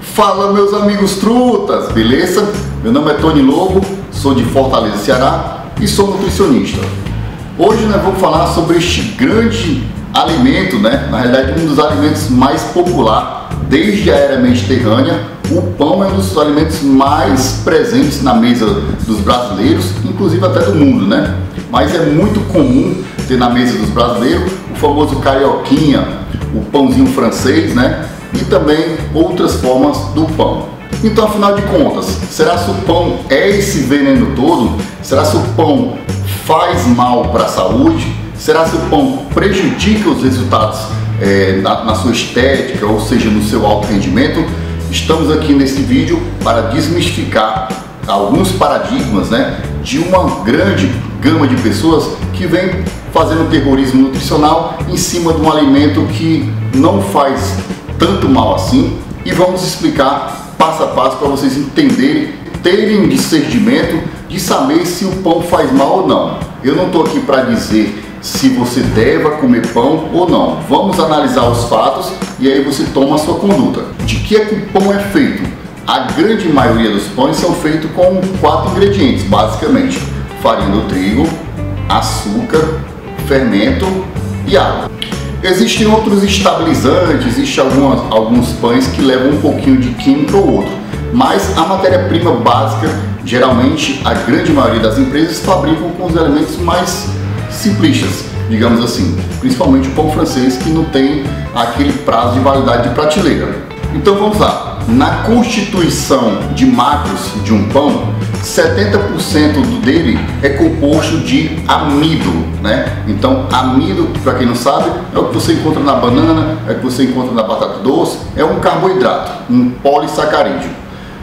Fala, meus amigos trutas, beleza? Meu nome é Tony Lobo, sou de Fortaleza, Ceará e sou nutricionista. Hoje nós vamos falar sobre este grande alimento, né? Na realidade, um dos alimentos mais popular desde a era mediterrânea. O pão é um dos alimentos mais presentes na mesa dos brasileiros, inclusive até do mundo, né? Mas é muito comum ter na mesa dos brasileiros o famoso carioquinha, o pãozinho francês, né? E também outras formas do pão. Então, afinal de contas, será que o pão é esse veneno todo? Será que o pão faz mal para a saúde? Será que o pão prejudica os resultados na sua estética, ou seja, no seu alto rendimento? Estamos aqui nesse vídeo para desmistificar alguns paradigmas, né, de uma grande gama de pessoas que vem fazendo terrorismo nutricional em cima de um alimento que não faz tanto mal assim, e vamos explicar passo a passo para vocês entenderem, terem discernimento de saber se o pão faz mal ou não. Eu não estou aqui para dizer se você deva comer pão ou não. Vamos analisar os fatos e aí você toma a sua conduta. De que é que o pão é feito? A grande maioria dos pães são feitos com 4 ingredientes, basicamente: farinha do trigo, açúcar, fermento e água. Existem outros estabilizantes, existem alguns pães que levam um pouquinho de química ou outro, mas a matéria-prima básica, geralmente a grande maioria das empresas fabricam com os elementos mais simplistas, digamos assim, principalmente o pão francês, que não tem aquele prazo de validade de prateleira. Então vamos lá. Na constituição de macros de um pão, 70% dele é composto de amido, né? Então, amido, para quem não sabe, é o que você encontra na banana, é o que você encontra na batata doce, é um carboidrato, um polissacarídeo.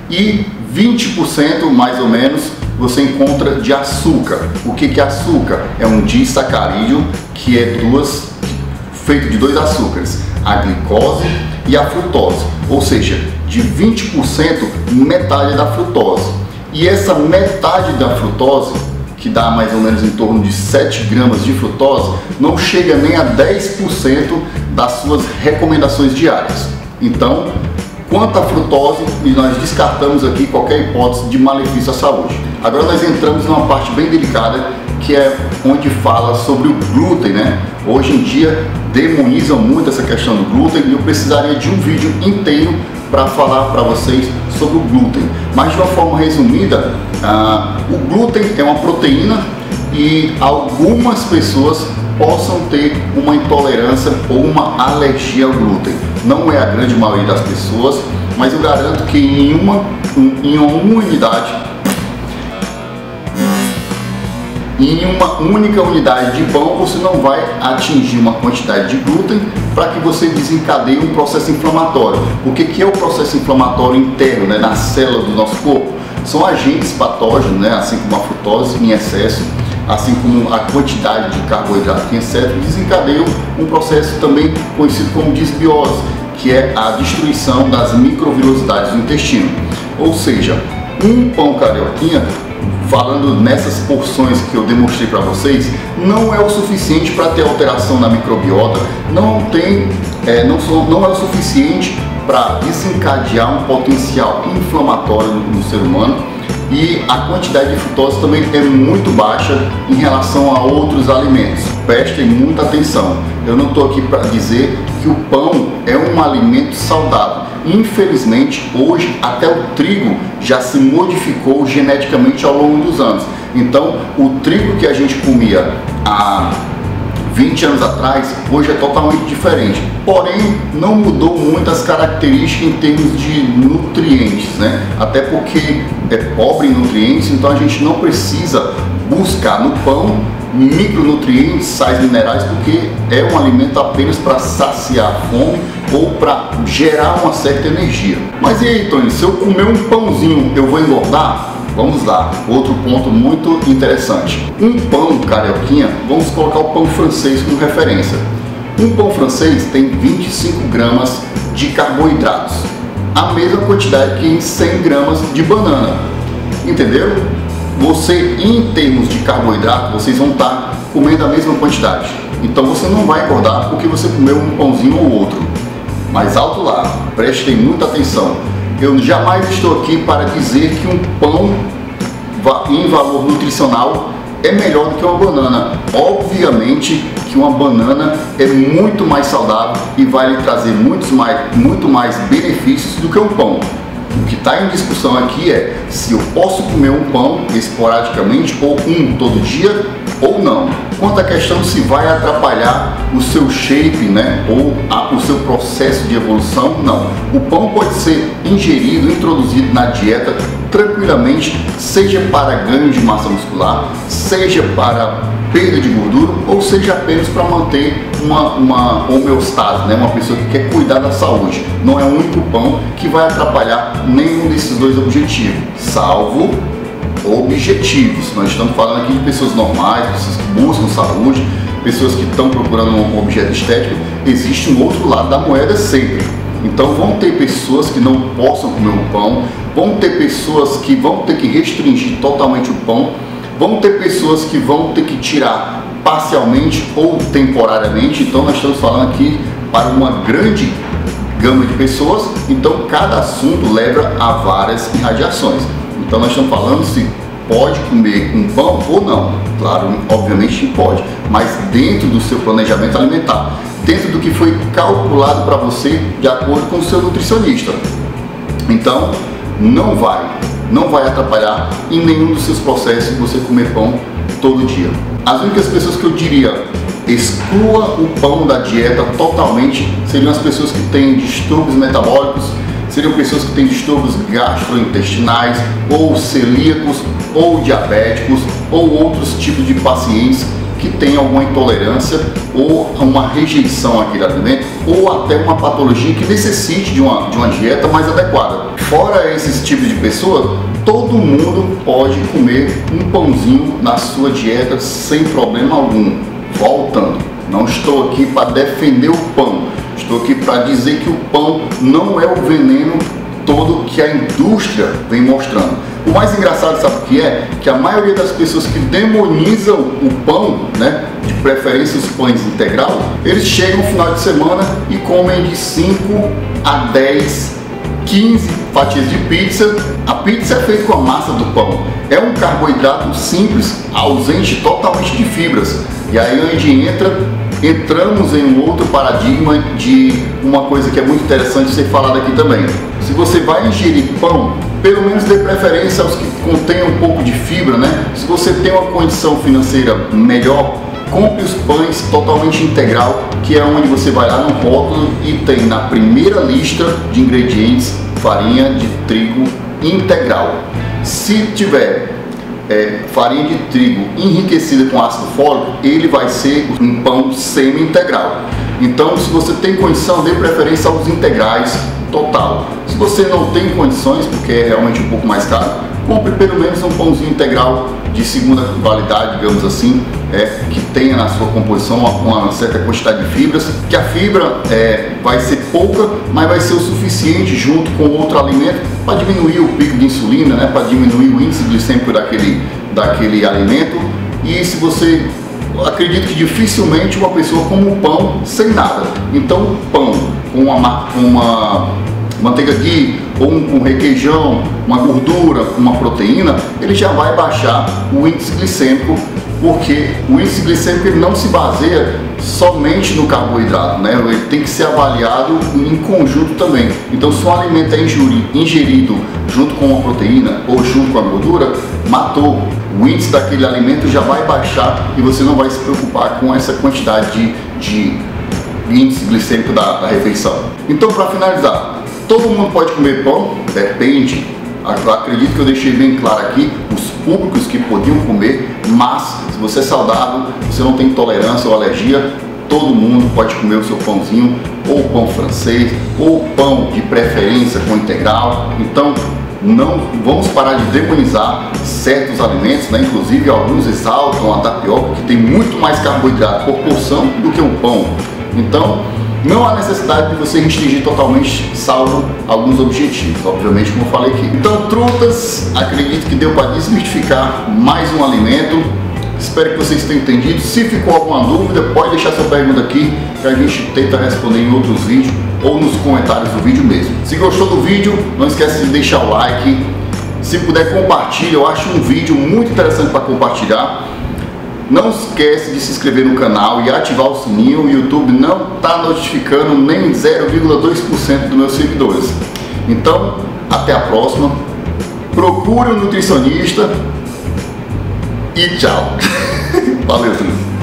E 20%, mais ou menos, você encontra de açúcar. O que é açúcar? É um disacarídeo que é feito de 2 açúcares, a glicose e a frutose, ou seja, de 20%, metade da frutose. E essa metade da frutose, que dá mais ou menos em torno de 7 gramas de frutose, não chega nem a 10% das suas recomendações diárias. Então, quanto à frutose, nós descartamos aqui qualquer hipótese de malefício à saúde. Agora nós entramos numa parte bem delicada, que é onde fala sobre o glúten, né? Hoje em dia demonizam muito essa questão do glúten e eu precisaria de um vídeo inteiro para falar para vocês sobre o glúten. Mas de uma forma resumida, o glúten é uma proteína e algumas pessoas possam ter uma intolerância ou uma alergia ao glúten. Não é a grande maioria das pessoas, mas eu garanto que em uma única unidade de pão você não vai atingir uma quantidade de glúten para que você desencadeie um processo inflamatório. O que é o processo inflamatório interno, né, na célula do nosso corpo? São agentes patógenos, né, assim como a frutose em excesso, assim como a quantidade de carboidrato em excesso, desencadeiam um processo também conhecido como disbiose, que é a destruição das microvilosidades do intestino. Ou seja, um pão carioquinha, falando nessas porções que eu demonstrei para vocês, não é o suficiente para ter alteração na microbiota, não é o suficiente para desencadear um potencial inflamatório no ser humano, e a quantidade de frutose também é muito baixa em relação a outros alimentos. Prestem muita atenção, eu não estou aqui para dizer que o pão é um alimento saudável. Infelizmente, hoje até o trigo já se modificou geneticamente ao longo dos anos. Então, o trigo que a gente comia há 20 anos atrás, hoje é totalmente diferente. Porém, não mudou muito as características em termos de nutrientes, né? Até porque é pobre em nutrientes, então a gente não precisa buscar no pão micronutrientes, sais minerais, porque é um alimento apenas para saciar a fome ou para gerar uma certa energia. Mas e aí, Tony, se eu comer um pãozinho, eu vou engordar? Vamos lá, outro ponto muito interessante. Um pão carioquinha, vamos colocar o pão francês como referência. Um pão francês tem 25 gramas de carboidratos, a mesma quantidade que em 100 gramas de banana. Entenderam? Você, em termos de carboidrato, vocês vão estar comendo a mesma quantidade. Então você não vai engordar porque você comeu um pãozinho ou outro. Mas alto lá, prestem muita atenção. eu jamais estou aqui para dizer que um pão em valor nutricional é melhor do que uma banana. Obviamente que uma banana é muito mais saudável e vai lhe trazer muito mais benefícios do que um pão. O que está em discussão aqui é se eu posso comer um pão esporadicamente, ou um todo dia, ou não. Quanto à questão se vai atrapalhar o seu shape, né, ou o seu processo de evolução, não. O pão pode ser ingerido, introduzido na dieta tranquilamente, seja para ganho de massa muscular, seja para perda de gordura, ou seja apenas para manter uma homeostase, né? Uma pessoa que quer cuidar da saúde. Não é o único pão que vai atrapalhar nenhum desses dois objetivos, salvo objetivos. Nós estamos falando aqui de pessoas normais, pessoas que buscam saúde, pessoas que estão procurando um objeto estético. Existe um outro lado da moeda sempre. Então vão ter pessoas que não possam comer o pão, vão ter pessoas que vão ter que restringir totalmente o pão, vão ter pessoas que vão ter que tirar parcialmente ou temporariamente. Então nós estamos falando aqui para uma grande gama de pessoas, então cada assunto leva a várias irradiações. Então nós estamos falando se pode comer um pão ou não. Claro, obviamente pode, mas dentro do seu planejamento alimentar, dentro do que foi calculado para você de acordo com o seu nutricionista. Então não vai atrapalhar em nenhum dos seus processos você comer pão todo dia. As únicas pessoas que eu diria exclua o pão da dieta totalmente seriam as pessoas que têm distúrbios metabólicos, seriam pessoas que têm distúrbios gastrointestinais, ou celíacos, ou diabéticos, ou outros tipos de pacientes que têm alguma intolerância ou uma rejeição àquele alimento, ou até uma patologia que necessite de uma dieta mais adequada. Fora esses tipos de pessoa, todo mundo pode comer um pãozinho na sua dieta sem problema algum. Voltando, não estou aqui para defender o pão, estou aqui para dizer que o pão não é o veneno todo que a indústria vem mostrando. O mais engraçado, sabe o que é? Que a maioria das pessoas que demonizam o pão, né, de preferência os pães integral, eles chegam no final de semana e comem de 5 a 10, 15 fatias de pizza. A pizza é feita com a massa do pão. É um carboidrato simples, ausente totalmente de fibras. E aí onde entramos em um outro paradigma de uma coisa que é muito interessante ser falado aqui também. Se você vai ingerir pão, pelo menos dê preferência aos que contenham um pouco de fibra, né? Se você tem uma condição financeira melhor, compre os pães totalmente integral, que é onde você vai lá no rótulo e tem na primeira lista de ingredientes farinha de trigo integral. Se tiver farinha de trigo enriquecida com ácido fólico, ele vai ser um pão semi-integral. Então, se você tem condição, dê preferência aos integrais total. Se você não tem condições, porque é realmente um pouco mais caro, compre pelo menos um pãozinho integral de segunda qualidade, digamos assim, que tenha na sua composição uma certa quantidade de fibras, que a fibra vai ser pouca, mas vai ser o suficiente junto com outro alimento para diminuir o pico de insulina, né, para diminuir o índice glicêmico daquele alimento. E se você acredito que dificilmente uma pessoa come um pão sem nada. Então, pão com uma manteiga ghee, ou um requeijão, uma gordura, uma proteína, ele já vai baixar o índice glicêmico, porque o índice glicêmico ele não se baseia somente no carboidrato, né? Ele tem que ser avaliado em conjunto também. Então, se um alimento é ingerido junto com uma proteína ou junto com a gordura, matou. O índice daquele alimento já vai baixar e você não vai se preocupar com essa quantidade de índice glicêmico da refeição. Então, para finalizar, todo mundo pode comer pão? Depende. Eu acredito que eu deixei bem claro aqui os públicos que podiam comer, mas se você é saudável, você não tem intolerância ou alergia, todo mundo pode comer o seu pãozinho, ou pão francês, ou pão de preferência com integral. Então, não vamos parar de demonizar certos alimentos, né? Inclusive alguns exaltam a tapioca, que tem muito mais carboidrato por porção do que um pão. Então, não há necessidade de você restringir totalmente, salvo alguns objetivos, obviamente, como eu falei aqui. Então, trutas, acredito que deu para desmistificar mais um alimento. Espero que vocês tenham entendido. Se ficou alguma dúvida, pode deixar sua pergunta aqui, que a gente tenta responder em outros vídeos. ou nos comentários do vídeo mesmo. Se gostou do vídeo, não esquece de deixar o like. Se puder, compartilha. Eu acho um vídeo muito interessante para compartilhar. Não esquece de se inscrever no canal e ativar o sininho. O YouTube não está notificando nem 0,2% dos meus seguidores. Então, até a próxima. Procure um nutricionista e tchau. Valeu, filho.